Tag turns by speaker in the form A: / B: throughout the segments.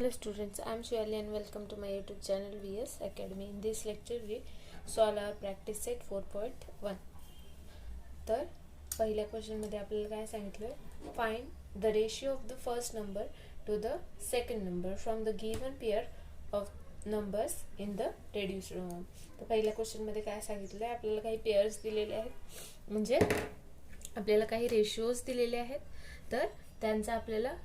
A: Hello students, I am Shwali and welcome to my YouTube channel VS Academy. In this lecture we solve our practice set 4.1. तर पहिल्या question मध्ये आपल्याला काय सांगितलं, find the ratio of the first number to the second number from the given pair of numbers in the reduced form. तर पहिल्या question मध्ये काय सांगितलं आहे, आपल्याला काही पेअर्स दिलेले आहेत, म्हणजे आपल्याला काही रेशिओज दिलेले आहेत, तर त्यांचा आपल्याला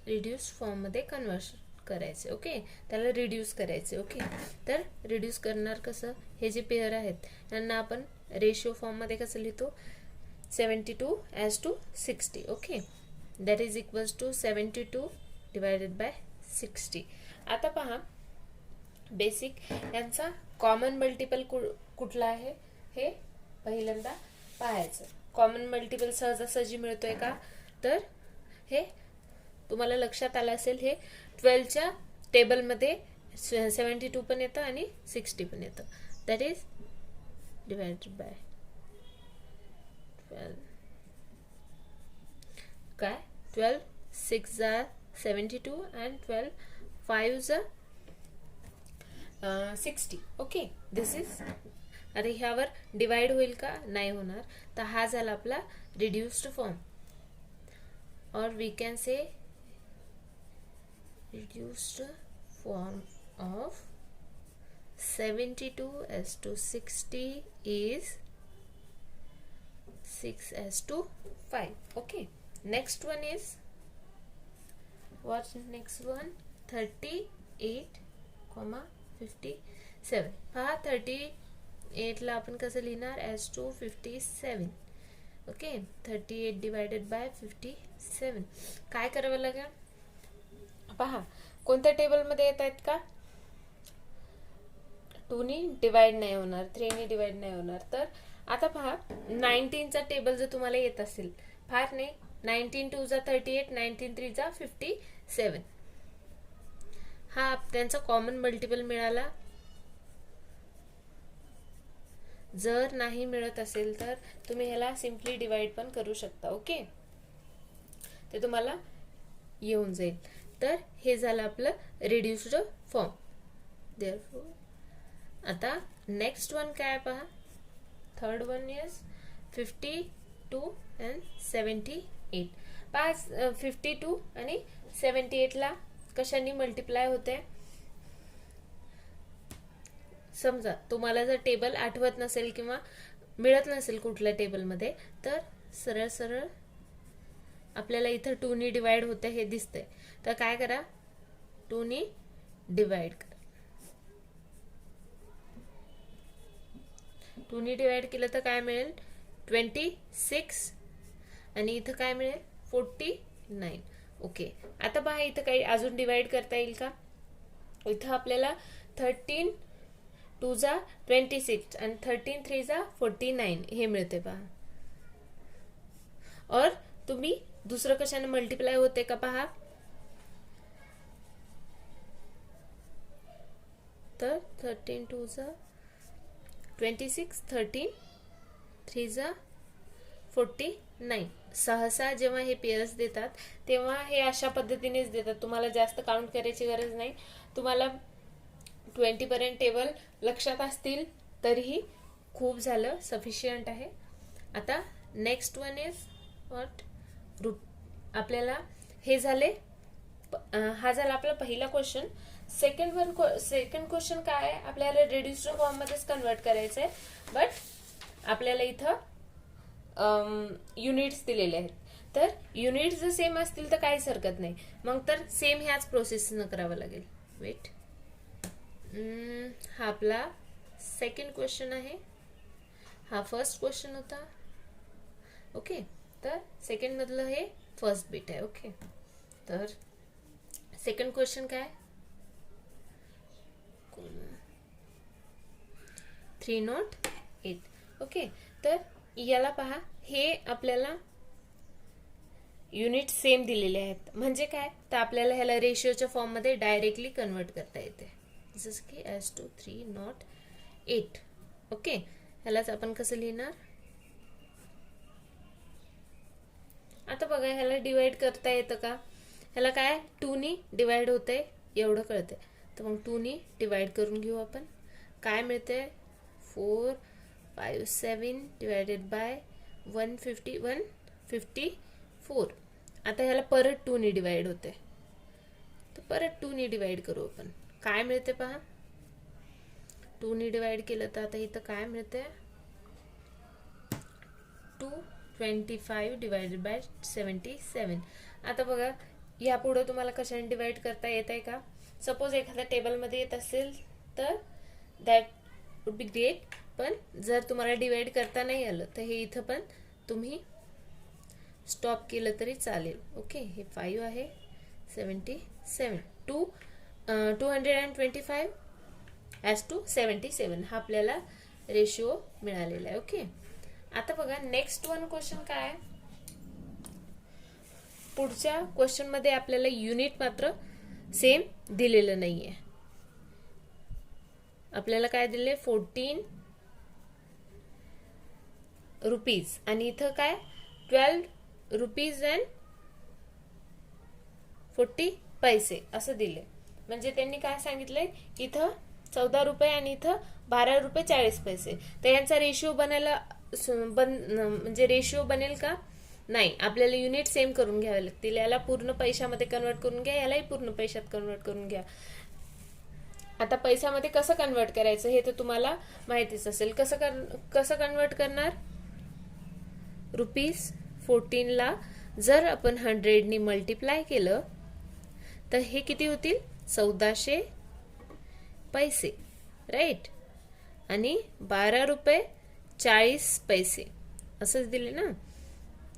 A: रिड्यूस फॉर्म मध्ये कन्वर्ट करायचे. ओके, त्याला रिड्यूस करायचे. ओके, तर रिड्यूस करणार कसं, हे जे पेअर आहेत त्यांना आपण रेशिओ फॉर्म मध्ये कसं लिहितो, 72 as to 60. Okay, that is equals to 72 divided by 60. आता पहा, बेसिक यांचा कॉमन मल्टिपल कुठला आहे हे पहिल्यांदा पाहायचं. कॉमन मल्टिपल सहजासहजी मिळतोय का, तर हे तुम्हाला लक्षात आलं असेल, हे 12च्या टेबलमध्ये 72 पण येतं आणि 60 पण येतं. That is divided by 12. काय 12 6 are 72 and 12 5 are 60. Okay, this is. आता ह्यावर डिवाइड होईल का, नाही होणार. तर हा झाला आपला reduced form, or we can say reduced form of 72 as to 60 is 6 as to 5. Okay, next one is what's next one, 38, 57. पहा 38 ला आपण कसं लिहिणार, as to 57. Okay, 38 divided by 57. काय करावं लागेल, पहा कोणत्या टेबल मध्ये येत आहेत का, 2 नी डिवाइड नाही होणार, 3 नी डिवाइड नाही होणार. तर आता पहा 19 चा टेबल जर तुम्हाला येत असेल, फार नाही, 19 2 जा 38, 19 3 जा 57. हा त्यांचा कॉमन मल्टिपल मिळाला. जर नाही मिळत असेल तर तुम्ही ह्याला सिम्पली डिवाइड पण करू शकता. ओके, ते तुम्हाला येऊन जाईल. तर हे झालं आपलं रिड्यूस्ड फॉर्म. देअरफॉर आता नेक्स्ट वन काय पहा, थर्ड वन इज 52 and 78. पहा 52 आणि 78 ला कशाने मल्टिप्लाय होते. समजा तुम्हाला जर टेबल आठवत नसेल किंवा मिळत नसेल कुठल्या टेबलमध्ये, तर सरळ सरळ आपल्याला इथं 2 नी डिवाइड होते हे दिसतंय, तर काय करा, 2 नी डिवाइड करा. 2 नी डिवाइड केलं तर काय मिळेल, 26, आणि इथं काय मिळेल, 49. ओके, आता पहा इथं काही अजून डिवाइड करता येईल का, इथं आपल्याला 13 2 जा 26 आणि 13 3 जा 49 हे मिळते पहा. और तुम्ही दुसरं कशाने मल्टिप्लाय होते का पहा, तर 13 2 जा 26, 13 3 जा 49. सहसा जेव्हा हे पेअर्स देतात तेव्हा हे अशा पद्धतीनेच देतात, तुम्हाला जास्त काउंट करायची गरज नाही. तुम्हाला 20 पर्यंत टेबल लक्षात असतील तरीही खूप झालं, सफिशियंट आहे. आता next one is what, group. आपल्याला हे झाले, हा झाला आपला पहिला क्वेश्चन. सेकंड क्वेश्चन काय आहे, आपल्याला रिड्यूस्ड फॉर्म मध्येच कन्वर्ट करायचंय, बट आपल्याला इथं युनिट्स दिलेले आहेत. तर युनिट्स जर सेम असतील तर काहीच हरकत नाही, मग तर सेम ह्याच प्रोसेसनं करावं लागेल. वेट, हा आपला सेकंड क्वेश्चन आहे, हा फर्स्ट क्वेश्चन होता. ओके, तर सेकंड मधलं हे फर्स्ट बीट आहे. ओके, तर सेकंड क्वेश्चन काय, 308. ओके, तर याला पहा, हे आपल्याला युनिट सेम दिलेले आहेत, म्हणजे काय, तर आपल्याला ह्याला रेशिओच्या फॉर्म मध्ये डायरेक्टली कन्वर्ट करता येते, जसं की as to 308. ओके, ह्यालाच आपण कसं लिहिणार, आता बघा ह्याला डिवाइड करता येतं का, ह्याला काय 2 नी डिवाइड होते, एवढं कळते. तर मग 2नी डिवाइड करून घेऊ आपण. काय मिळते 457 डिवायडेड बाय 154. आता ह्याला परत 2नी डिवाइड होते, तर परत 2नी डिवाइड करू आपण. काय मिळते पहा, 2नी डिवाइड केलं तर आता इथं काय मिळते 225 डिवायडेड बाय 77. आता बघा यापुढे तुम्हाला कशाने डिवाइड करता येत आहे का. सपोज एखाद्या टेबलमध्ये येत असेल तर दॅट वुड बी ग्रेट, पण जर तुम्हाला डिवाइड करता नाही आलं तर हे इथं पण तुम्ही स्टॉप केलं तरी चालेल. ओके, हे 5 आहे 77 225 ॲज टू 77 हा आपल्याला रेशिओ मिळालेला आहे. ओके, आता बघा नेक्स्ट वन क्वेश्चन काय आहे. पुढच्या क्वेश्चन मध्ये आपल्याला युनिट मात्र सेम दिलेलं नाहीये. आपल्याला काय दिले 14 रुपीज आणि इथं काय 12 रुपीज अँड 40 पैसे असं दिले. म्हणजे त्यांनी काय सांगितलंय इथं 14 रुपये आणि इथं 12 रुपये 40 पैसे. तर यांचा रेशिओ बनायला म्हणजे रेशिओ बनेल का नाही, आपल्याला युनिट सेम करून घ्यावे लागतील. याला पूर्ण पैशामध्ये कन्वर्ट करून घ्या, यालाही पूर्ण पैशात कन्वर्ट करून घ्या. आता पैशामध्ये कसं कन्वर्ट करायचं हे तर तुम्हाला माहितीच असेल. कसं कन्वर्ट करणार, रुपीज 14ला जर आपण 100नी मल्टिप्लाय केलं तर हे किती होतील 1400 पैसे, राईट. आणि 12 रुपये 40 पैसे असंच दिले ना.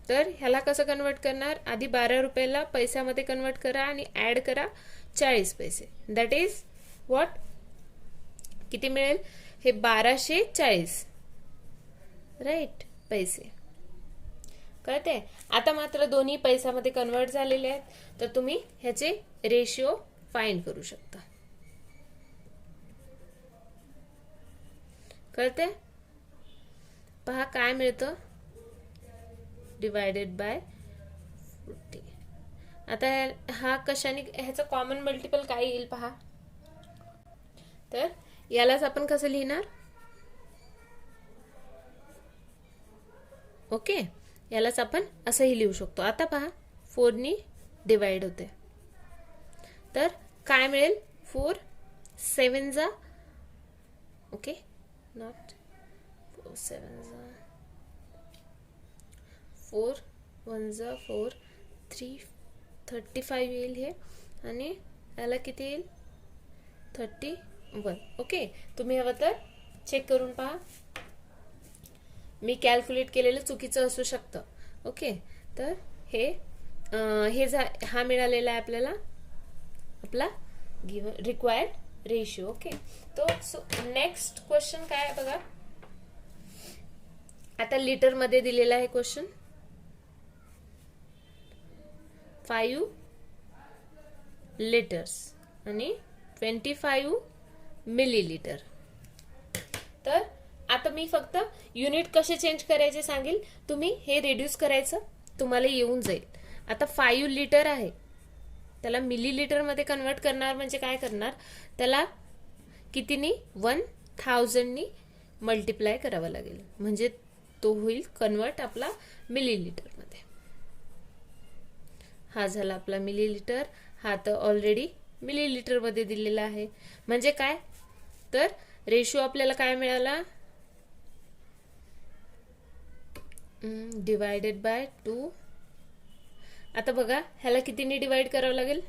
A: तर ह्याला कसं कन्वर्ट करणार, आधी 12 रुपयाला पैशामध्ये कन्वर्ट करा आणि ऍड करा 40 पैसे. दॅट इज व्हॉट, किती मिळेल हे 1240 राईट पैसे. कळते. आता मात्र दोन्ही पैशामध्ये कन्वर्ट झालेले आहेत, तर तुम्ही ह्याचे रेशिओ फाइंड करू शकता. कळते. पहा काय मिळतं डिवायडेड बाय 40. आता हा कशाने, ह्याचं कॉमन मल्टिपल काय येईल पहा. तर यालाच आपण कसं लिहिणार, ओके, यालाच आपण असंही लिहू शकतो. आता पहा 4नी डिवाइड होते, तर काय मिळेल 4 7 जा, ओके, नॉट 4 7 जा 4 1 जा 4 3 35 येईल हे, आणि याला किती येईल 31. ओके, तुम्ही हवं तर चेक करून पहा. मी कॅल्क्युलेट केलेलं चुकीचं असू शकतं. ओके, तर हे हा मिळालेला आहे आपल्याला आपला गिव्हन रिक्वायर्ड रेशिओ. ओके, तो नेक्स्ट क्वेश्चन काय आहे बघा. आता लिटर मध्ये दिलेला आहे क्वेश्चन. 5 लिटर्स आणि 25 मिलीलिटर. तर आता मी फक्त युनिट कसे चेंज करायचे सांगेल, तुम्ही हे रिड्यूस करायचं तुम्हाला येऊन जाईल. आता 5 लिटर आहे, त्याला मिलीलिटर मध्ये कन्वर्ट करणार म्हणजे काय करणार, त्याला कितीनी 1000नी मल्टिप्लाय करावा लागेल, म्हणजे तो होईल कन्वर्ट आपला मिलीलिटर मध्ये. हा झाला आपला मिलीलिटर. हा तर ऑलरेडी मिलीलिटर मध्ये दिलेला आहे. म्हणजे काय, तर रेशिओ आपल्याला काय मिळाला डिवायडेड बाय 2. आता बघा ह्याला कितीने डिवाइड करावं लागेल,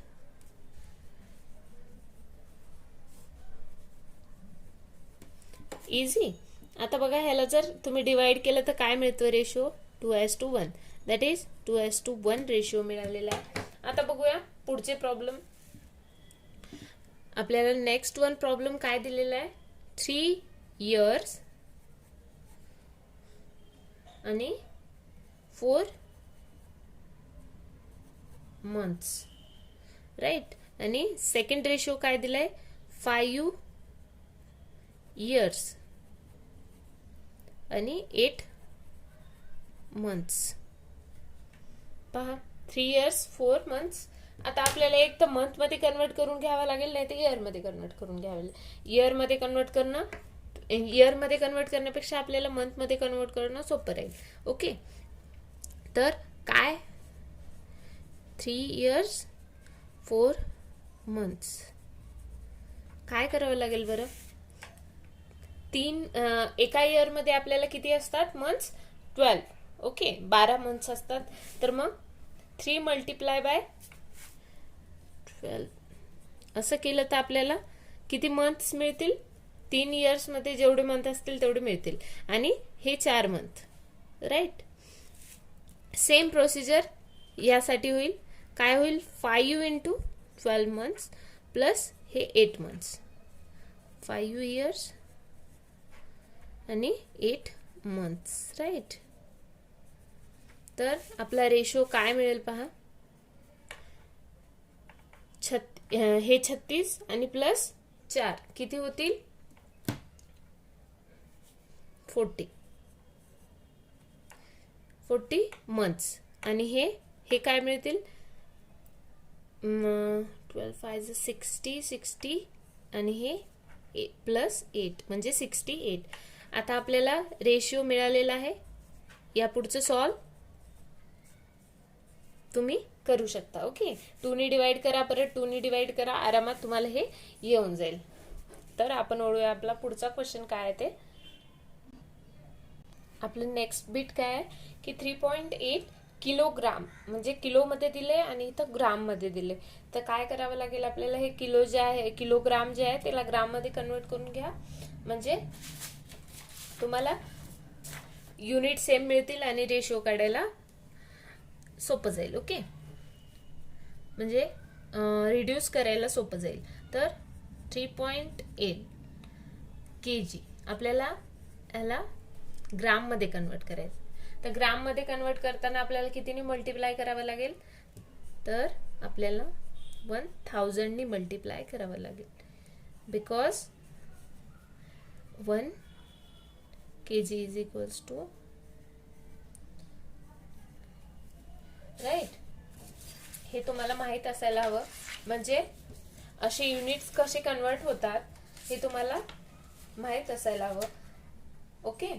A: इझी. आता बघा ह्याला जर तुम्ही डिवाइड केलं तर काय मिळतो रेशिओ 2:1. दॅट इज 2:1 रेशिओ मिळालेला आहे. आता बघूया पुढचे प्रॉब्लेम. आपल्याला नेक्स्ट वन प्रॉब्लेम काय दिलेला आहे, 3 years आणि 4 months, राईट. आणि सेकंड रेशिओ काय दिलाय 5 years आणि 8 months. पहा 3 years 4 months आता आपल्याला एक तर मंथ मध्ये कन्वर्ट करून घ्यावं लागेल, नाही तर इयर मध्ये कन्वर्ट करून घ्यावं लागेल. इयर मध्ये कन्वर्ट करण्यापेक्षा आपल्याला मंथ मध्ये कन्वर्ट करणं सोपं राहील. ओके, तर काय 3 years 4 months काय करावं लागेल बरं? एका इयर मध्ये आपल्याला किती असतात मंथ्स? 12. ओके, 12 मंथ्स असतात. तर मग 3 मल्टिप्लाय बाय 12 असं केलं तर आपल्याला किती मंथ्स मिळतील? 3 इयर्स मध्ये जेवढे मंथ असतील तेवढे मिळतील, आणि हे 4 मंथ. राईट. सेम प्रोसिजर यासाठी होईल. काय होईल? 5 into 12 months प्लस हे 8 months. 5 years आणि 8 months. राईट. तर आपला रेशो काय मिळेल पहा. हे 36 आणि प्लस 4 किती होतील? 40 मंथ्स. आणि हे काय मिळतील? 12 5 60 आणि हे प्लस 8 म्हणजे 68. आता आपल्याला रेशिओ मिळालेला आहे. या पुढचं सॉल्व तुम्ही करू शकता. ओके, 2 ने डिवाइड करा, परत 2 ने डिवाइड करा, आरामात तुम्हाला हे येऊन जाईल. तर आपण ओळखूया आपला पुढचा क्वेश्चन काय आहे ते. आपलं नेक्स्ट बीट काय आहे की 3.8 किलोग्राम म्हणजे किलो मध्ये दिले आणि इथं ग्राम मध्ये दिले. तर काय करावं लागेल आपल्याला? हे किलो जे आहे, किलोग्राम जे आहे त्याला ग्राम मध्ये कन्वर्ट करून घ्या, म्हणजे तुम्हाला युनिट सेम मिळतील आणि रेशो काढायला सोपं जाईल. ओके, म्हणजे रिड्यूस करायला सोपं जाईल. तर 3.8 kg आपल्याला याला ग्राम मध्ये कन्वर्ट करायचं. तर ग्राम मध्ये कन्वर्ट करताना आपल्याला कितीने मल्टिप्लाय करावं लागेल? तर आपल्याला 1000 ने मल्टिप्लाय करावं लागेल, because 1 kg is equals to, right. हे तुम्हाला माहित असायला हवं, म्हणजे असे युनिट्स कसे कन्वर्ट होतात हे तुम्हाला माहित असायला हवं. ओके,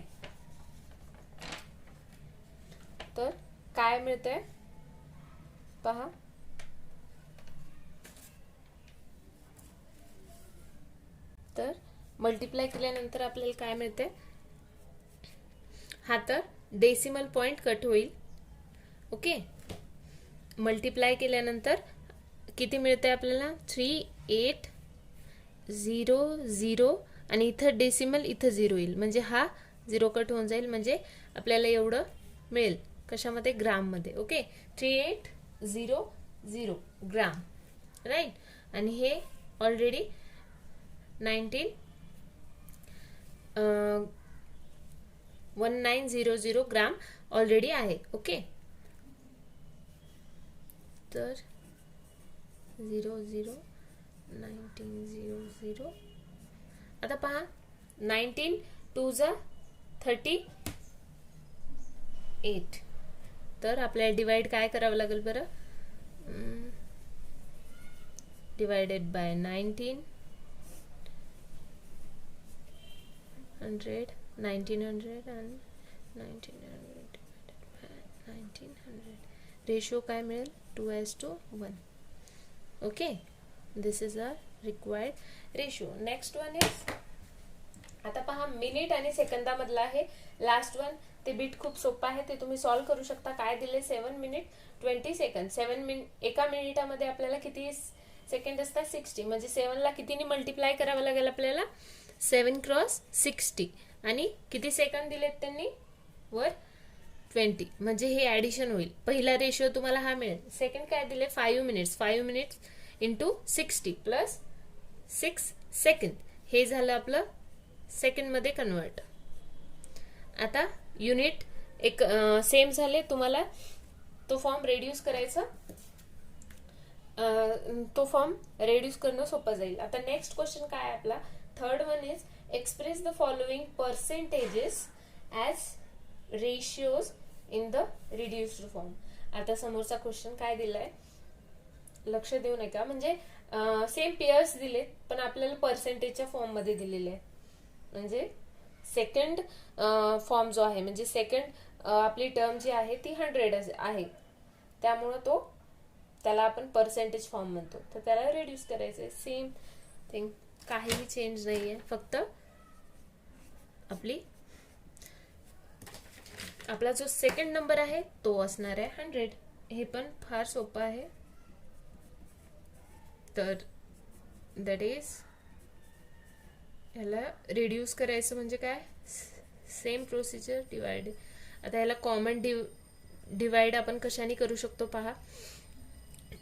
A: तर काय मिळतंय पहा. तर मल्टिप्लाय केल्यानंतर आपल्याला काय मिळते? हा तर डेसिमल पॉइंट कट होईल. ओके, मल्टिप्लाय केल्यानंतर किती मिळते आपल्याला? 3800 आणि इथं डेसिमल, इथं 0 येईल, म्हणजे हा 0 कट होऊन जाईल, म्हणजे आपल्याला एवढं मिळेल. कशामध्ये? ग्राम मध्ये. ओके, 3800 ग्राम. राईट. आणि हे ऑलरेडी 1900 ग्राम ऑलरेडी आहे. ओके, तर 1900. आता पहा, 19 2 38. तर आपल्याला डिवाइड काय करावं लागेल बरं? डिवाइडेड बाय 1900 and 1900 रेशो काय मिळेल? 2:1. Okay, this is a required ratio. Next one is, आता पहा, मिनिट आणि सेकंदामधला आहे लास्ट वन. ते बीट खूप सोपं आहे, ते तुम्ही सॉल्व्ह करू शकता. काय दिले? 7 minutes 20 seconds. एका मिनिटामध्ये आपल्याला किती सेकंड असतात? 60. म्हणजे 7 ला कितीने मल्टिप्लाय करावं लागेल आपल्याला? 7 × 60. आणि किती सेकंड दिलेत त्यांनी? वर 20. म्हणजे हे ऍडिशन होईल. पहिला रेशो तुम्हाला हा मिळेल. सेकंड काय दिले? 5 minutes. 5 minutes × 60 plus 6 second. हे झालं आपलं सेकंड मध्ये कन्वर्ट. आता युनिट एक सेम झाले. तुम्हाला तो फॉर्म रेड्यूस करायचा, तो फॉर्म रेड्यूस करणं सोपं जाईल. आता नेक्स्ट क्वेश्चन काय आहे आपला? Third one is express the following percentages as ratios in the reduced form. आता समोरचा क्वेश्चन काय दिलाय? लक्ष देऊ नका, म्हणजे सेम पेअर्स दिलेत पण आपल्याला पर्सेंटेजच्या फॉर्म मध्ये दिलेले आहे. म्हणजे सेकंड फॉर्म जो आहे, म्हणजे सेकंड आपली टर्म जी आहे ती 100 आहे, त्यामुळं त्याला आपण पर्सेंटेज फॉर्म म्हणतो. तर त्याला रिड्यूस करायचंय. सेम थिंग, काहीही चेंज नाहीये, फक्त आपला जो सेकंड नंबर आहे तो असणार आहे 100. हे पण फार सोपं आहे. तर दॅट इज, ह्याला रिड्यूस करायचं म्हणजे काय, सेम प्रोसिजर, डिवाइड. आता ह्याला कॉमन डिवाइड आपण कशाने करू शकतो पहा.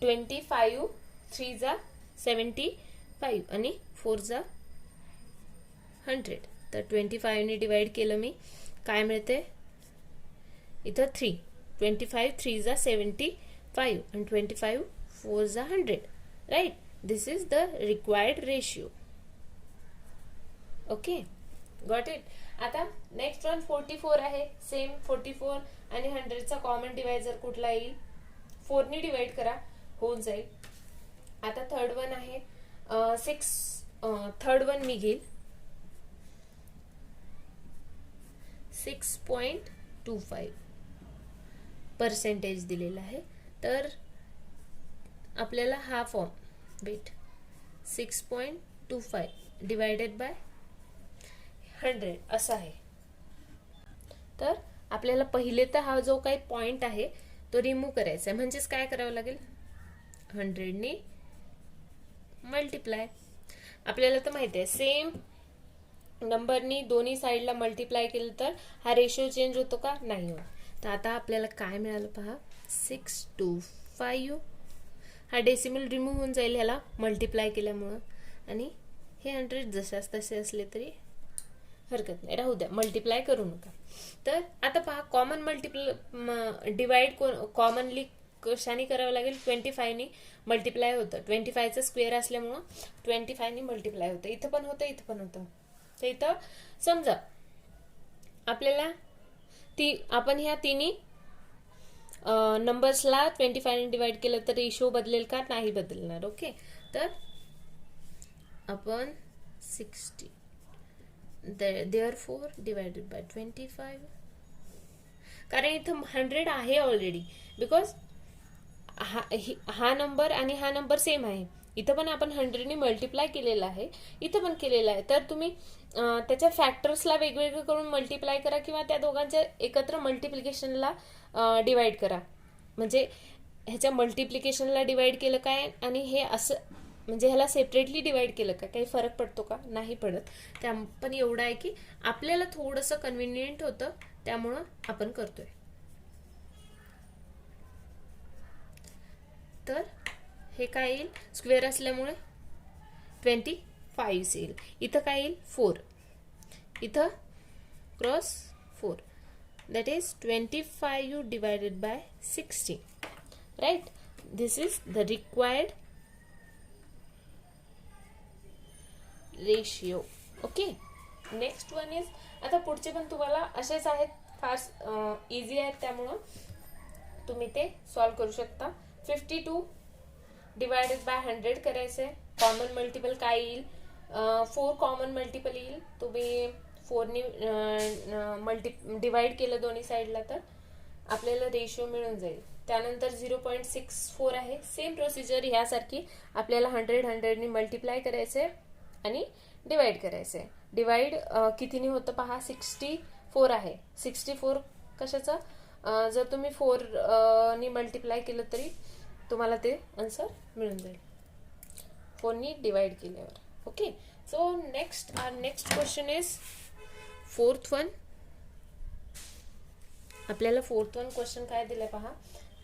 A: 25 3 जा 75 आणि 4 जा 100. तर 25 ने डिवाइड केलं मी, काय मिळते इथं 3. 25 3 जा 75 आणि 25 4 जा 100. Right, this is the required ratio. Okay, got it. आता नेक्स्ट वन 44 आहे. सेम 44 आणि 100चा कॉमन डिवायझर कुठला येईल, 4 ने डिवाइड करा, होऊन जाईल. आता थर्ड वन आहे 6. थर्ड वन मी घेईल 6.25 पर्सेंटेज दिलेला आहे. तर आपल्याला हा फॉर्म, वेट, 6.25 डिवायडेड बाय 100 असा आहे. तर आपल्याला पहिले तर हा जो काही पॉइंट आहे तो रिमूव्ह करायचा आहे. म्हणजेच काय करावं लागेल, 100 ने मल्टिप्लाय. आपल्याला तर माहिती आहे सेम नंबरनी दोन्ही साईडला मल्टिप्लाय केलं तर हा रेशिओ चेंज होतो का, नाही होत. तर आता आपल्याला काय मिळालं पहा, 625. हा डेसिमल रिमूव्ह होऊन जाईल ह्याला मल्टिप्लाय केल्यामुळं, आणि हे 100 जशाच तसे असले तरी हरकत नाही, राहू द्या, मल्टिप्लाय करू नका. तर आता पहा, कॉमन डिवाइड कॉमनली कशाने करावं लागेल, 25 ने मल्टिप्लाय होतं. 25चा स्क्वेअर असल्यामुळं 25 ने मल्टिप्लाय होतं. इथं पण होतं, इथं पण होतं. तर इथं समजा आपल्याला आपण ह्या तिन्ही नंबर्सला 25 ने डिवाइड केलं तर रेशिओ बदलेल का, नाही बदलणार. ओके, तर आपण 60 therefore divided by 25, कारण इथं 100 आहे ऑलरेडी, बिकॉज हा नंबर आणि हा नंबर सेम आहे. इथं पण आपण 100 ने मल्टिप्लाय केलेला आहे, इथं पण केलेला आहे. तर तुम्ही त्याच्या फॅक्टर्सला वेगवेगळं करून मल्टिप्लाय करा, किंवा त्या दोघांच्या एकत्र मल्टिप्लिकेशनला डिवाइड करा. म्हणजे ह्याच्या मल्टिप्लिकेशनला डिवाइड केलं काय आणि हे असं, म्हणजे ह्याला सेपरेटली डिवाइड केलं का, काही फरक पडतो का, नाही पडत. त्या पण एवढं आहे की आपल्याला थोडंसं कन्व्हिनियंट होतं, त्यामुळं आपण करतोय. तर हे काय येईल, स्क्वेअर असल्यामुळे 25 येईल. इथं काय येईल, 4. इथं cross 4, that is 25 divided by 60. Right, this is the required ratio. Okay, next one is, आता पुढचे पण तुम्हाला असेच आहेत, फार इझी आहेत, त्यामुळं तुम्ही ते सॉल्व करू शकता. 52 डिवायडेड बाय 100 करायचे. कॉमन मल्टिपल काय येईल, 4 कॉमन मल्टिपल येईल. तुम्ही 4 ने डिवाइड केलं दोन्ही साईडला तर आपल्याला रेशिओ मिळून जाईल. त्यानंतर 0.64 आहे. सेम प्रोसिजर ह्यासारखी, आपल्याला 100 ने मल्टिप्लाय करायचे आणि डिवाइड करायचे. डिवाइड कितीने होतं पहा, 64 आहे. 64 कशाचा, जर तुम्ही 4 ने मल्टिप्लाय केलं तरी तुम्हाला ते आन्सर मिळून जाईल 4 ने डिवाइड केल्यावर. Okay, so next question is fourth one. आपल्याला फोर्थ वन क्वेश्चन काय दिलंय पहा,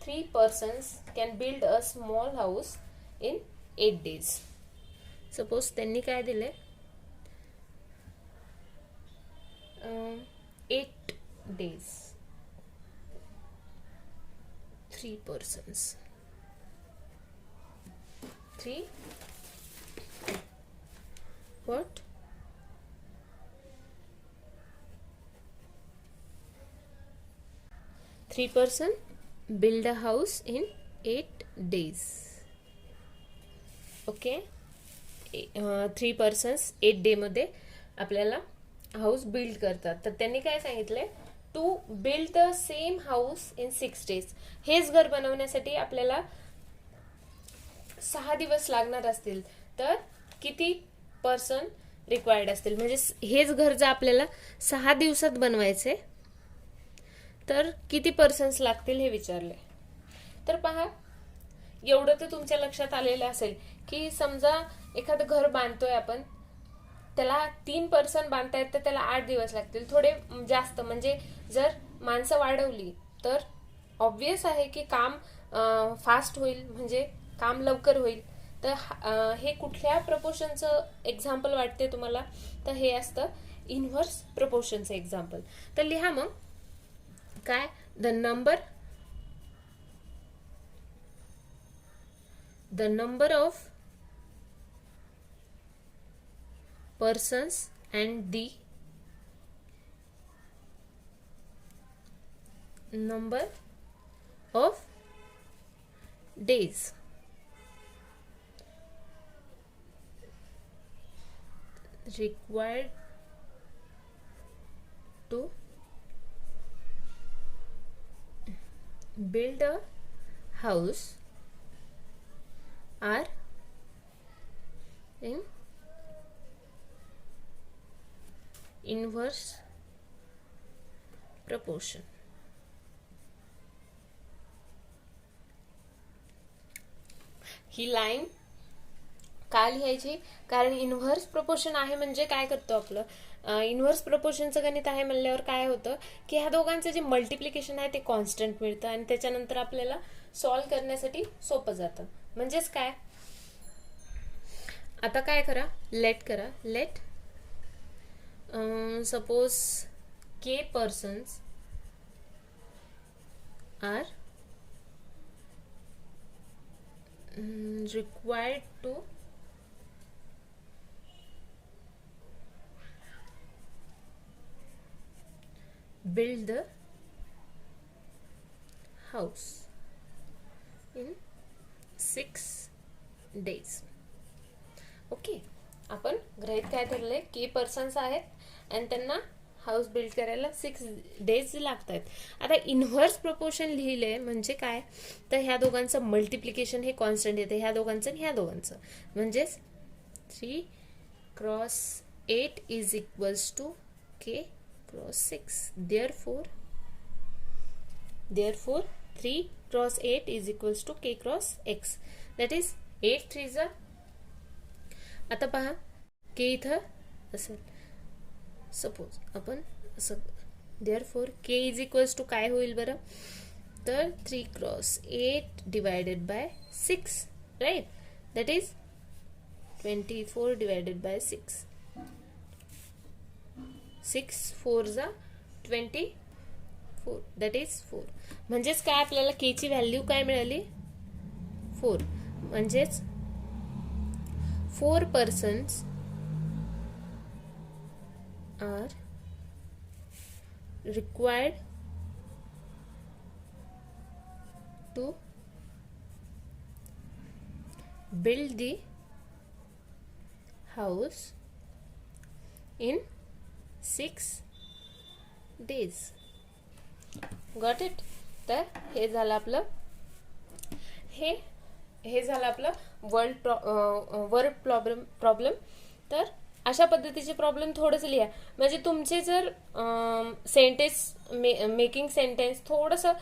A: 3 persons can build a small house in 8 days. Suppose त्यांनी काय दिले, 8 days, 3 persons, 3 what, 3 person build a house in 8 days. ओके. 3 पर्सन्स 8 डेमध्ये आपल्याला हाऊस बिल्ड करतात. तर त्यांनी काय सांगितलंय, to build the same house in 6 days. हेच घर बनवण्यासाठी आपल्याला 6 दिवस लागणार असतील तर किती पर्सन रिक्वायर्ड असतील. म्हणजे हेच घर जर आपल्याला 6 दिवसात बनवायचे तर किती पर्सन्स लागतील हे विचारले. तर पहा, एवढं तर तुमच्या लक्षात आलेलं असेल की समजा एखादं घर बांधतोय आपण, त्याला 3 पर्सन बांधतायत तर त्याला 8 दिवस लागतील. थोडे जास्त, म्हणजे जर माणसं वाढवली तर ऑब्वियस आहे की काम फास्ट होईल, म्हणजे काम लवकर होईल. तर हे कुठल्या प्रपोर्शनचं एक्झाम्पल वाटते तुम्हाला, तर हे असतं इनव्हर्स प्रपोर्शनचं एक्झाम्पल. तर लिहा मग काय, the number of persons and the number of days required to build a house are in inverse proportion. He line का लिहायची, कारण इनव्हर्स प्रपोर्शन आहे म्हणजे काय करतो आपलं, इनव्हर्स प्रपोर्शनचं गणित आहे म्हणल्यावर काय होतं की ह्या दोघांचं जे मल्टिप्लिकेशन आहे ते कॉन्स्टंट मिळतं आणि त्याच्यानंतर आपल्याला सॉल्व्ह करण्यासाठी सोपं जातं. म्हणजेच काय, आता काय करा, late suppose k persons are required to build the house in 6 days. Okay, आपण गृहीत काय धरले, के पर्सन्स आहेत आणि त्यांना हाऊस बिल्ड करायला 6 days लागत आहेत. आता इनव्हर्स प्रपोर्शन लिहिले म्हणजे काय, तर ह्या दोघांचं मल्टिप्लिकेशन हे कॉन्स्टंट येते, ह्या दोघांचं आणि ह्या दोघांचं. म्हणजेच 3 cross 8 is equals to K cross 6. Therefore 3 cross 8 is equals to K cross x. That is 8 3 जा. आता पहा, के इथं असेल, सपोज आपण असं, therefore K is equals to काय होईल बरं, तर 3 cross 8 divided by 6, right. That is 24 divided by 6. 6 4 जा 24, दॅट इज 4. म्हणजेच काय, आपल्याला के ची व्हॅल्यू काय मिळाली, 4. म्हणजेच 4 persons are required to build the house in 6 days. Got it? तर हे झालं आपलं वर्ड प्रॉब्लेम. तर अशा पद्धतीचे प्रॉब्लेम थोडंसं लिहा. म्हणजे तुमचे जर सेंटेन्स मेकिंग सेंटेन्स थोडंसं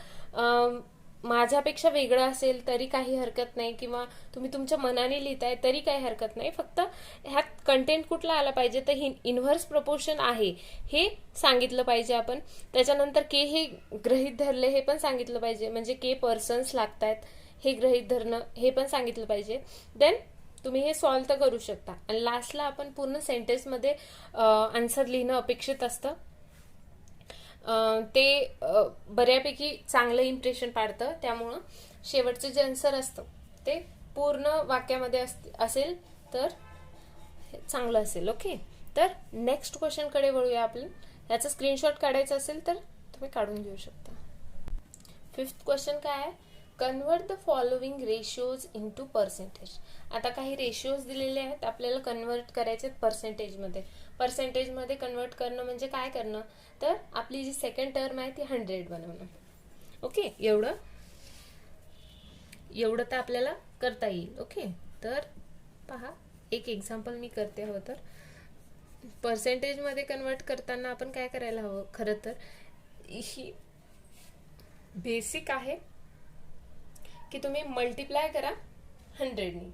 A: माझ्यापेक्षा वेगळं असेल तरी काही हरकत नाही, किंवा तुम्ही तुमच्या मनाने लिहिताय तरी काही हरकत नाही. फक्त ह्यात कंटेंट कुठला आला पाहिजे, तर ही इनव्हर्स प्रपोर्शन आहे हे सांगितलं पाहिजे आपण. त्याच्यानंतर के हे गृहीत धरले हे पण सांगितलं पाहिजे, म्हणजे के पर्सन्स लागतायत हे गृहीत धरणं हे पण सांगितलं पाहिजे. देन तुम्ही हे सॉल्व्ह तर करू शकता. आणि लास्टला आपण पूर्ण सेंटेन्समध्ये आन्सर लिहिणं अपेक्षित असतं. ते बऱ्यापैकी चांगलं इम्प्रेशन पाडतं. त्यामुळं शेवटचं जे आन्सर असतं ते पूर्ण वाक्यामध्ये असेल तर चांगलं असेल. ओके, तर नेक्स्ट क्वेश्चनकडे वळूया. आपण याचा स्क्रीनशॉट काढायचा असेल तर तुम्ही काढून घेऊ शकता. 5th क्वेश्चन काय आहे, convert the following ratios into percentage. आता काही रेशिओज दिलेले आहेत, आपल्याला कन्वर्ट करायचे पर्सेंटेजमध्ये. पर्सेंटेजमध्ये कन्वर्ट करणं म्हणजे काय करणं, तर आपली जी सेकंड टर्म आहे ती 100 बनवणं. ओके, एवढं तर आपल्याला करता येईल. ओके, तर पहा एक एक्झाम्पल मी करते. हवं तर पर्सेंटेजमध्ये कन्वर्ट करताना आपण काय करायला हवं, खरं तर ही बेसिक आहे की तुम्ही मल्टिप्लाय करा 100नी.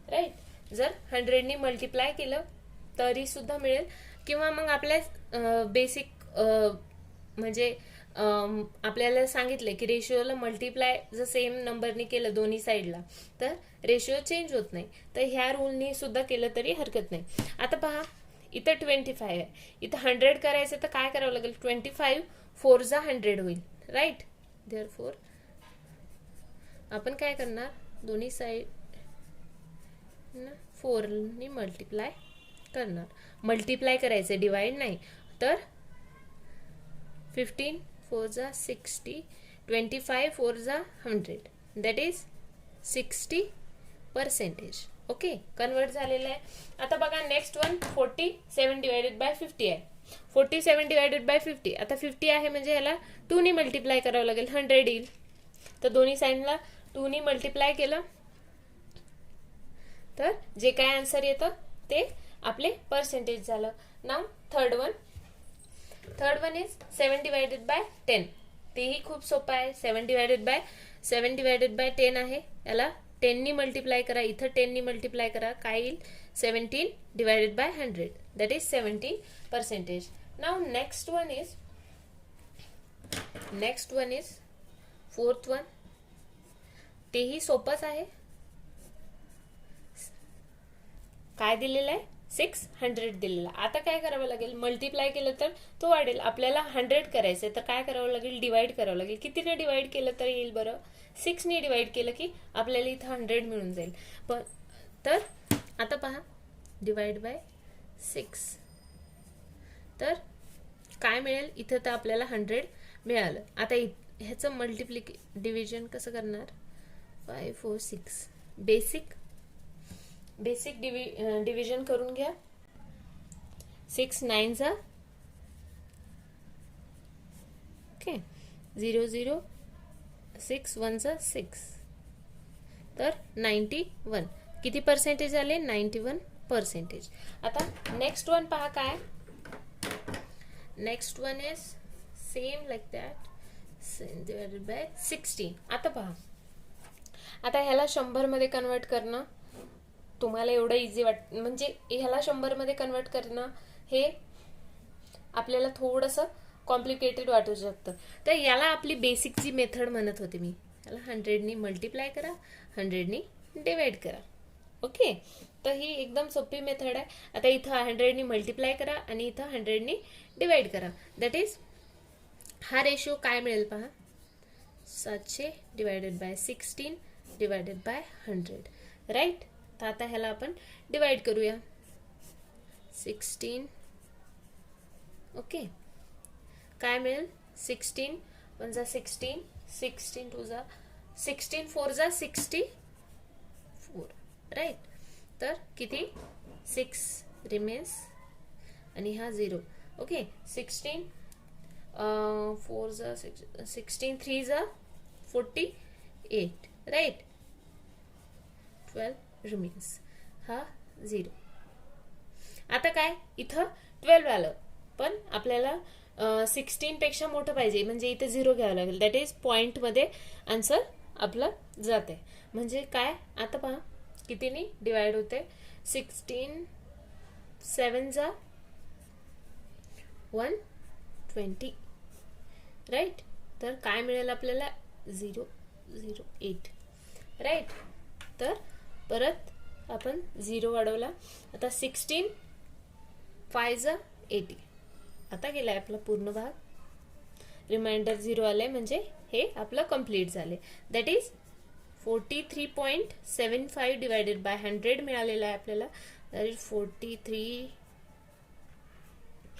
A: राईट, जर 100नी मल्टिप्लाय केलं तरी सुद्धा मिळेल, किंवा मग आपल्या बेसिक म्हणजे आपल्याला सांगितले की रेशिओला मल्टिप्लाय जर सेम नंबरनी केलं दोन्ही साईडला तर रेशिओ चेंज होत नाही, तर ह्या रूलनी सुद्धा केलं तरी हरकत नाही. आता पहा इथं 25 आहे, इथं 100 करायचं तर काय करावं लागेल, 25 4 जा 100 होईल. राईट, देअरफॉर आपण काय करणार, दोन्ही साईड 4नी मल्टिप्लाय करणार. मल्टिप्लाय करायचे, डिवाइड नाही. तर 15 4 जा 60, 25 4 जा 100, दॅट इज 60%. ओके, कन्वर्ट झालेलं आहे. आता बघा नेक्स्ट वन 47 डिवायडेड बाय 50 आहे. 47 डिवायडेड बाय 50, आता 50 आहे म्हणजे याला 2नी मल्टिप्लाय करावं लागेल, 100 येईल. तर दोन्ही साईडला 2नी मल्टिप्लाय केलं तर जे काय आन्सर येतं ते आपले पर्सेंटेज झालं. Now third one is 7 divided by 10. तेही खूप सोपं आहे. 7 डिवायडेड बाय 10 आहे, याला 10नी मल्टिप्लाय करा, इथं 10नी मल्टिप्लाय करा, काय येईल 17 divided by 100, that is 70%. Now next one is fourth one. तेही सोपंच आहे. काय दिलेलं आहे, 600 दिलेला. आता काय करावं लागेल, मल्टिप्लाय केलं तर तो वाढेल. आपल्याला 100 करायचंय तर काय करावं लागेल, डिवाइड करावं लागेल. कितीने डिवाइड केलं तर येईल बरं, 6नी डिवाइड केलं की आपल्याला इथं 100 मिळून जाईल. पण तर आता पहा डिवाइड बाय 6, तर काय मिळेल, इथं तर आपल्याला 100 मिळालं. आता ह्याचं डिव्हिजन कसं करणार, 5 4 6, बेसिक डिव्हिजन करून घ्या. 6 9 जा ओके, 0 0 6 1 जा 6, तर 91. किती पर्सेंटेज आले, 91%. आता नेक्स्ट वन पहा काय, next one is same like that divided by 16. आता पहा, आता ह्याला 100 मध्ये कन्वर्ट करणं तुम्हाला एवढं इझी म्हणजे ह्याला 100 मध्ये कन्वर्ट करणं हे आपल्याला थोडंसं कॉम्प्लिकेटेड वाटू शकतं. तर याला आपली बेसिक जी मेथड म्हणत होते मी, याला 100नी मल्टिप्लाय करा, 100नी डिवाइड करा. ओके, तर ही एकदम सोपी मेथड आहे. आता इथं 100नी मल्टिप्लाय करा आणि इथं 100नी डिवाइड करा, दॅट इज हा रेशिओ काय मिळेल पहा, 700 divided by 16 divided by 100. Right, तर आता ह्याला आपण डिवाइड करूया. 16 ओके, काय मिळेल, 16 1 जा 16, 16 2 जा 16 4 जा 64. राईट, तर किती 6 रिमेन्स आणि हा 0. ओके, 16 4 जा 16 3 जा 48. राईट, 12 रिमेन्स, हा 0. आता काय इथं 12 आलं, पण आपल्याला 16 पेक्षा मोठं पाहिजे म्हणजे इथे 0 घ्यावं लागेल. दॅट इज पॉइंट मध्ये आन्सर आपलं जाते. म्हणजे काय, आता पहा कितीने डिवाइड होते, 16 7 जा 120. राईट, तर काय मिळेल आपल्याला 008. राईट, तर परत आपण 0 वाढवला. आता 16 5 जा 80. आता गेलाय आपला पूर्ण भाग, रिमाइंडर 0 आले म्हणजे हे आपलं कंप्लीट झाले. दॅट इज 43.75 डिवायडेड बाय 100 मिळालेलं आहे आपल्याला. That is 43.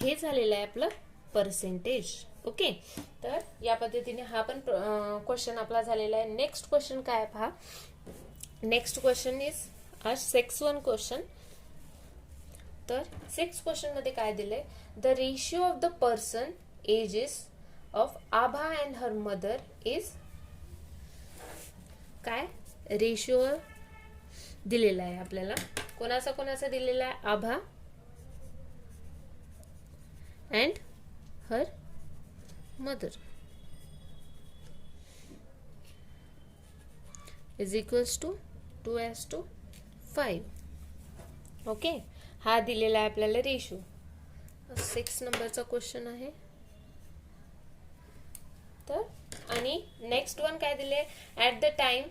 A: हे झालेलं आहे आपलं पर्सेंटेज. ओके, तर या पद्धतीने हा पण क्वेश्चन आपला झालेला आहे. नेक्स्ट क्वेश्चन काय आहे पहा. Next question is a 6th question. तर 6th क्वेश्चन मध्ये काय दिलंय, the ratio of the present ages of Abha and her mother is, काय रेशिओ दिलेला आहे आपल्याला, कोणाचा कोणाचा दिलेला आहे, Abha and her mother is equals to 2:5. Okay, हा दिलेला आहे आपल्याला रेशिओ. 6 नंबरचा क्वेश्चन आहे. तर आणि नेक्स्ट वन काय दिले, at the time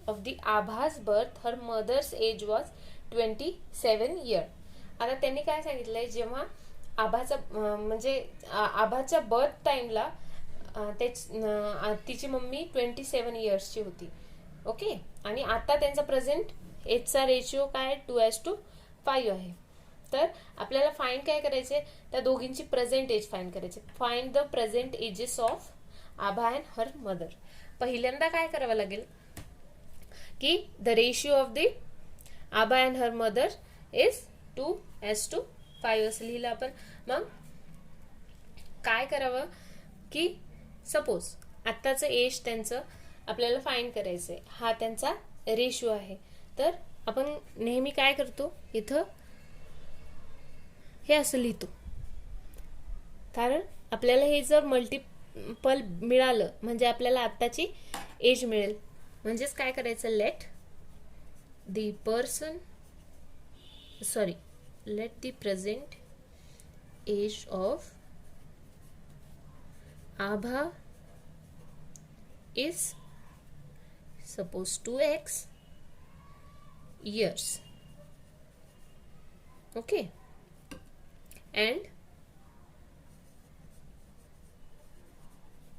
A: of the Abha's birth her mother's age was 27 year. आता त्यांनी काय सांगितलंय, जेव्हा आभाचा म्हणजे आभाच्या बर्थ टाइमला तिची मम्मी 27 इयर्सची होती. ओके, आणि आता त्यांचा प्रेझेंट एजचा रेशिओ काय 2:5 आहे. तर आपल्याला फाइंड काय करायचे, त्या दोघींची प्रेझेंट एज फाइंड करायचे. Find the present ages of Abha and her mother. पहिल्यांदा काय करावं लागेल की the ratio of the Abha and her mother is 2:5 असं लिहिलं आपण. मग काय करावं की सपोज आत्ताचं एज त्यांचं आपल्याला फाइंड करायचंय, हा त्यांचा रेशिओ आहे. तर आपण नेहमी काय करतो, इथं हे असं लिहितो, कारण आपल्याला हे जर मल्टिपल मिळालं म्हणजे आपल्याला आत्ताची एज मिळेल. म्हणजेच काय करायचं, let the present age of Abha is suppose 2x years. Okay, and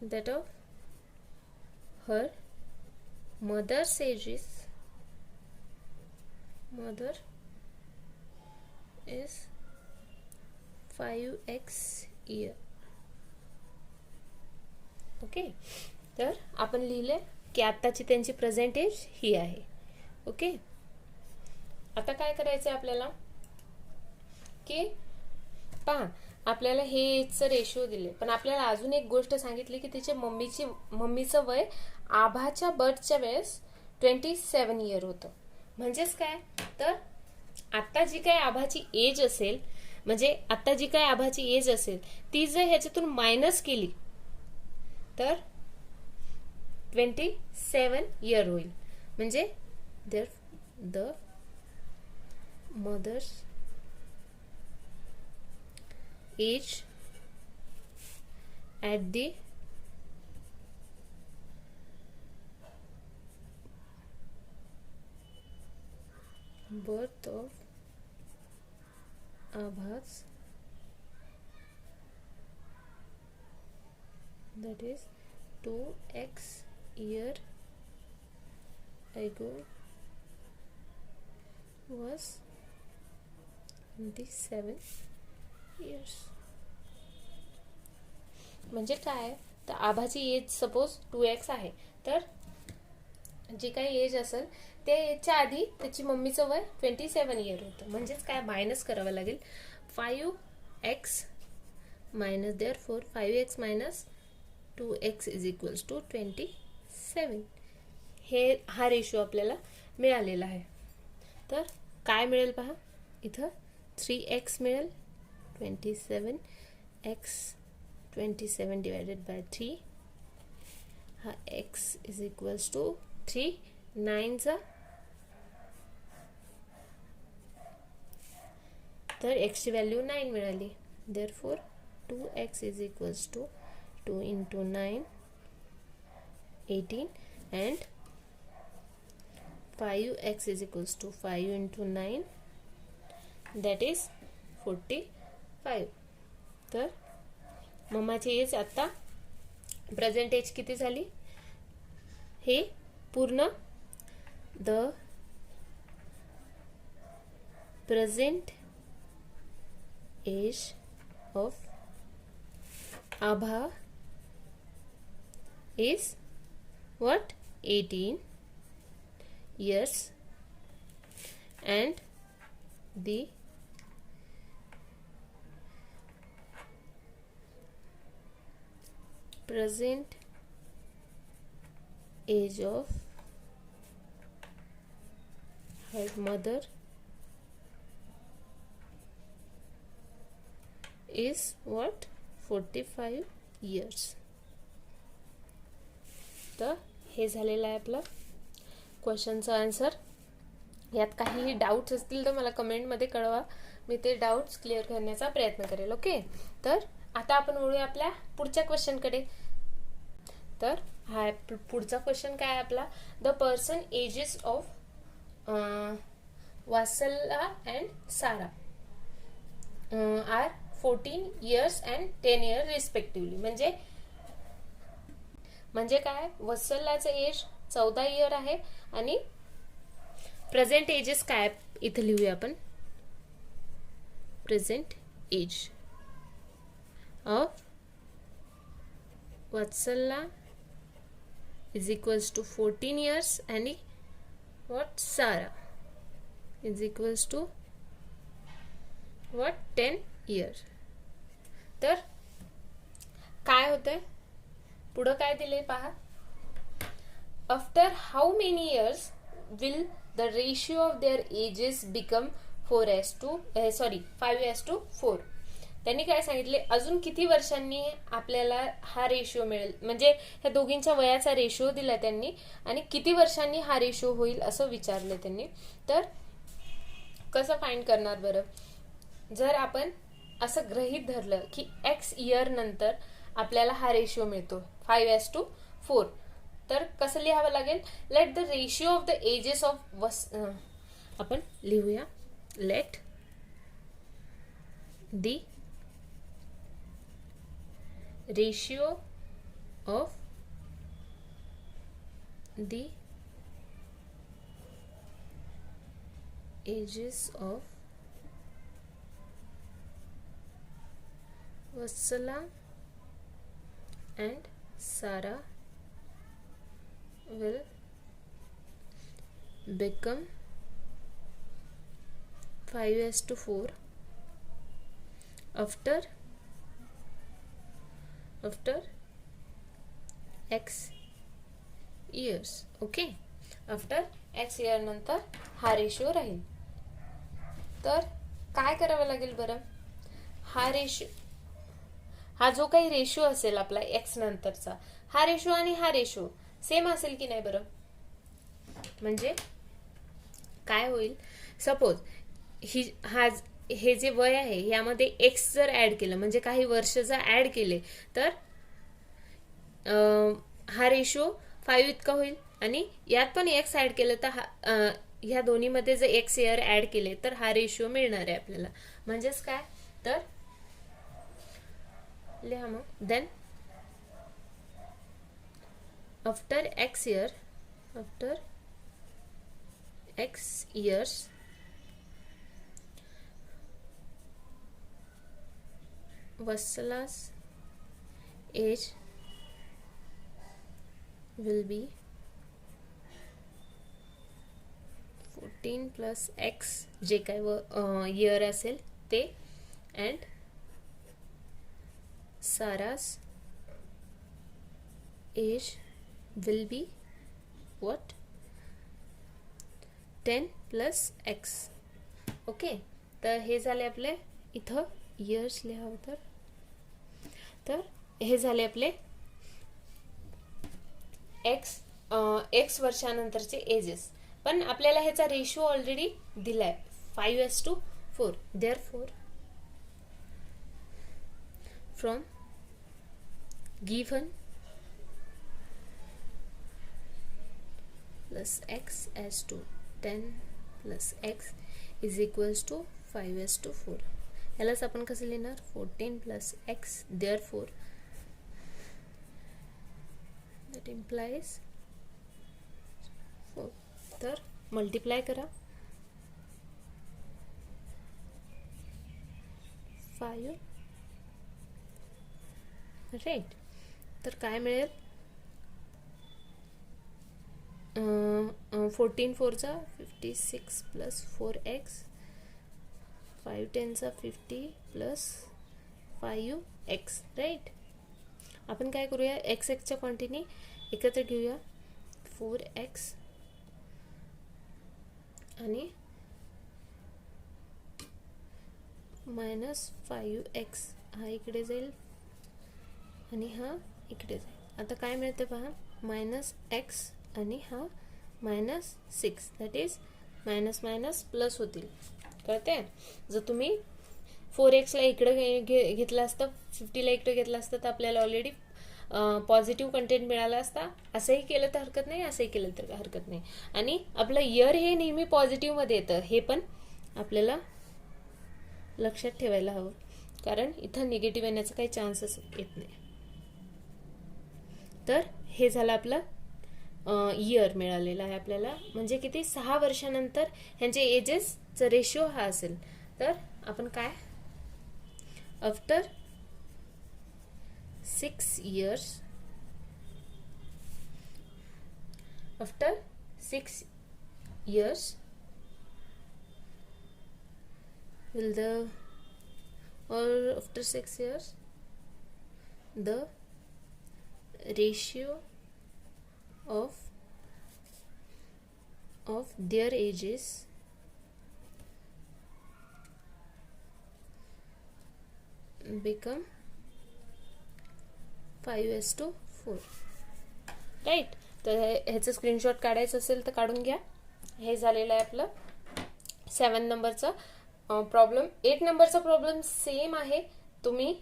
A: that of her mother's age is 5x year. Okay, तर आपण लिहिले की आत्ताची त्यांची प्रेझेंट एज ही आहे. ओके, आता काय करायचं आपल्याला की पहा, आपल्याला हे एजचं रेशिओ दिले, पण आपल्याला अजून एक गोष्ट सांगितली की तिच्या मम्मीचं वय आभाच्या बर्थच्या वेळेस 27 इयर होतं. म्हणजेच काय, तर आता जी काय आभाची एज असेल, म्हणजे आता जी काय आभाची एज असेल ती जर ह्याच्यातून मायनस केली तर 27 इयर होईल. म्हणजे the mother's age at the birth of Abhas, that is 2x year ago, was 27 years. म्हणजे काय, तर आभाची एज सपोज 2x आहे, तर जी काही एज असेल त्या एजच्या आधी त्याची मम्मीचं वय 27 इयर होतं. म्हणजेच काय, मायनस करावं लागेल 5x minus, therefore 5x minus 2x is equals to 27. हा रेशिओ आपल्याला मिळालेला आहे. तर काय मिळेल पहा, इथं 3x मिळेल, 27 डिवायडेड बाय 3, हा x इज इक्वल्स टू 3 9 तर x ची व्हॅल्यू 9 मिळाली. Therefore 2x is equals to 2 into 9 18 and 5x is equals to 5 into 9 that is 45. तर मम्माची एज आता प्रेझेंट एज किती झाली, हे पूर्ण the present age of Abha is what? 18 years, and the present age of her mother is what? 45 years. तर हे झालेलं आहे आपलं क्वेश्चनचा आन्सर. यात काहीही डाऊट्स असतील तर मला कमेंटमध्ये कळवा, मी ते डाऊट्स क्लिअर करण्याचा प्रयत्न करेल. ओके, तर आता आपण वळूया आपल्या पुढच्या क्वेश्चनकडे. तर हा पुढचा क्वेश्चन काय आहे आपला? The present ages of Vatsala and Sara are 14 years and 10 years respectively. म्हणजे काय? वत्सलाचं एज 14 इयर आहे आणि प्रेझेंट एजेस काय इथं लिहूया आपण. Present age of Vatsala is equals to 14 years आणि what? Sarah is equals to what? 10 years. तर काय होतंय पुढं काय दिले पहा. After how many years will the ratio of their ages become 5:4. त्यांनी काय सांगितले, अजून किती वर्षांनी आपल्याला हा रेशिओ मिळेल, म्हणजे ह्या दोघींच्या वयाचा रेशिओ दिला त्यांनी आणि किती वर्षांनी हा रेशिओ होईल असं विचारले त्यांनी. तर कसं फाइंड करणार बरं? जर आपण असं गृहीत धरलं की एक्स इयर नंतर आपल्याला हा रेशिओ मिळतो 5:4, तर कसं लिहावं लागेल? Let the ratio of the ages of आपण लिहूया. Let the ratio of the ages of Vatsala and Sarah will become 5:4 after X years. Okay, after X year नंतर हा रेशिओ राहील. तर काय करावं लागेल बरं? हा जो काही रेशिओ असेल आपला एक्स नंतरचा, हा रेशिओ आणि हा रेशिओ सेम असेल की नाही बरं? म्हणजे काय होईल? सपोज हे जे वय आहे यामध्ये एक्स जर ऍड केलं, म्हणजे काही वर्ष जर ऍड केले, तर हा रेशिओ 5 इतका होईल. आणि यात पण एक्स ऍड केलं तर ह्या दोन्हीमध्ये जर एक्स इयर ऍड केले तर हा रेशिओ मिळणार आहे आपल्याला. म्हणजेच काय? तर लिहा मग. Then after X years Vatsala's age will be 14 plus X जे काय इयर असेल ते, and Sarah's age will be what? 10 plus X. Okay, तर हे झाले आपले इथं इयर्स लिहावं. तर हे झाले आपले एक्स वर्षानंतरचे एजेस. पण आपल्याला ह्याचा रेशिओ ऑलरेडी दिलाय 5:4. Therefore from given plus X age to 10 plus X is equals to 5:4. यालाच आपण कसं लिहिणार? 14 plus X. Therefore that implies 4. तर मल्टिप्लाय करा. 5 राईट. तर काय मिळेल? 14 4 56 plus 4x, 5 10 50 plus 5x, right. आपण काय करूया, एक्स एक्सच्या क्वांटिटी एकत्र घेऊया. 4x आणि मायनस 5x हा इकडे जाईल आणि हा इकडे जाईल. आता काय मिळतं पहा, मायनस एक्स आणि हा minus 6, that is minus minus plus होतील. कळते. जर तुम्ही 4x ला इकडं घेतलं असतं, 50ला इकडं घेतलं असतं तर आपल्याला ऑलरेडी पॉझिटिव्ह कंटेंट मिळाला असता. असंही केलं तर हरकत नाही, असंही केलं तर हरकत नाही. आणि आपलं इयर हे नेहमी पॉझिटिव्ह मध्ये येतं, हे पण आपल्याला लक्षात ठेवायला हवं, कारण इथं निगेटिव्ह येण्याचा काही चान्सेस येत नाही. तर हे झालं आपलं इयर मिळालेलं आहे आपल्याला. म्हणजे किती, 6 वर्षानंतर ह्यांचे एजेसचा रेशिओ हा असेल. तर आपण काय, after 6 years, after 6 years will the, or after 6 years the ratio of their ages become 5:4, राईट. तर ह्याचं स्क्रीनशॉट काढायचं असेल तर काढून घ्या. हे झालेलं आहे आपलं 7 नंबरचा प्रॉब्लेम. 8 नंबरचा प्रॉब्लेम सेम आहे, तुम्ही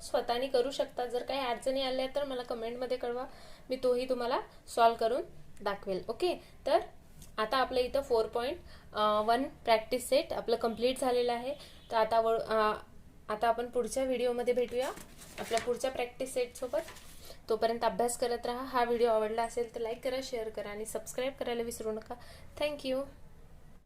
A: स्वतःनी करू शकता. जर काही अडचणी आल्या तर मला कमेंटमध्ये कळवा, मी तोही तुम्हाला सॉल्व करून दाखवेल. ओके. तर आता आपलं इथं 4.1 प्रॅक्टिस सेट आपलं कंप्लीट झालेलं आहे. तर आता आपण पुढच्या व्हिडिओमध्ये भेटूया आपल्या पुढच्या प्रॅक्टिस सेट सोबत. तोपर्यंत अभ्यास करत राहा. हा व्हिडिओ आवडला असेल तर लाईक करा, शेअर करा आणि सबस्क्राईब करायला विसरू नका. थँक्यू.